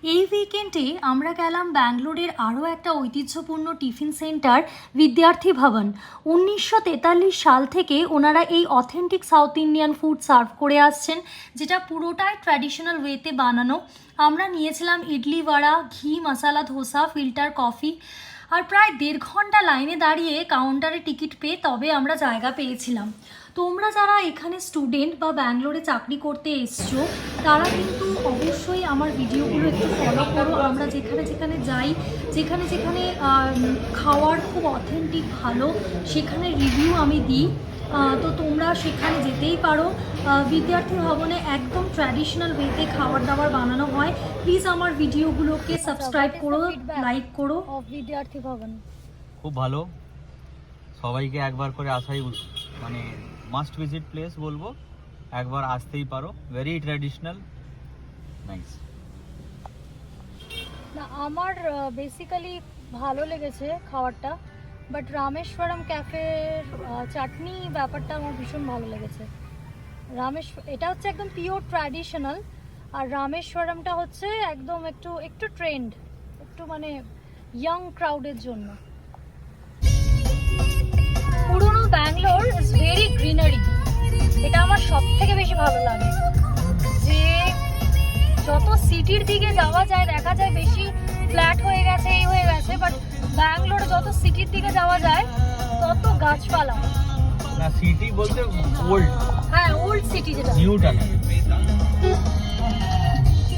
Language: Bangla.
এই উইকেন্ডে আমরা গেলাম ব্যাঙ্গালোরের আরও একটা ঐতিহ্যপূর্ণ টিফিন সেন্টার বিদ্যার্থী ভবন। 1943 সাল থেকে ওনারা এই authentic south Indian food serve করে আসছেন, যেটা পুরোটাই ট্র্যাডিশনাল ওয়েতে বানানো। আমরা নিয়েছিলাম ইডলি বড়া, ঘি মশালা ধোসা, ফিল্টার কফি, আর প্রায় 1.5 ঘন্টা লাইনে দাঁড়িয়ে কাউন্টারে টিকিট পেয়ে তবে আমরা জায়গা পেয়েছিলাম। তোমরা যারা এখানে স্টুডেন্ট বা ব্যাঙ্গালোরে চাকরি করতে এসছো, তারা কিন্তু অবশ্যই আমার ভিডিওগুলো একটু ফলো করো। আমরা যেখানে যেখানে যাই, যেখানে যেখানে খাওয়ার খুব অথেন্টিক ভালো, সেখানে রিভিউ আমি দিই। তো তোমরা সেখানে যেতেই পারো। বিদ্যার্থী ভবনে একদম ট্র্যাডিশনাল ওয়েতে খাবার দাবার বানানো হয়। প্লিজ আমার ভিডিওগুলোকে সাবস্ক্রাইব করো, লাইক করো। বিদ্যার্থী ভবন খুব ভালো, সবাইকে একবার করে আসাই মানে মাস্ট ভিজিট প্লেস বলবো, একবার আসতেই পারো। Very traditional, nice. না, আমার বেসিক্যালি ভালো লেগেছে খাবারটা, বাট রামেশ্বরম ক্যাফের চাটনি ব্যাপারটা আমার ভীষণ ভালো লেগেছে। এটা হচ্ছে একদম পিওর ট্র্যাডিশনাল, আর রামেশ্বরমটা হচ্ছে একদম একটু ট্রেন্ড, একটু মানে ইয়াং ক্রাউডের জন্য। পুরোনো ব্যাঙ্গালোর ইজ ভেরি গ্রিনারি, এটা আমার সব থেকে বেশি ভালো লাগে। যে যত সিটির দিকে যাওয়া যায় দেখা যায় বেশি ফ্ল্যাট হয়ে গেছে, এই হয়ে গেছে, বাট ব্যাঙ্গালোরে যত সিটির দিকে যাওয়া যায় তত গাছপালা। না, সিটি বলতে ওল্ড, হ্যাঁ ওল্ড সিটি, যেটা নিউটা না।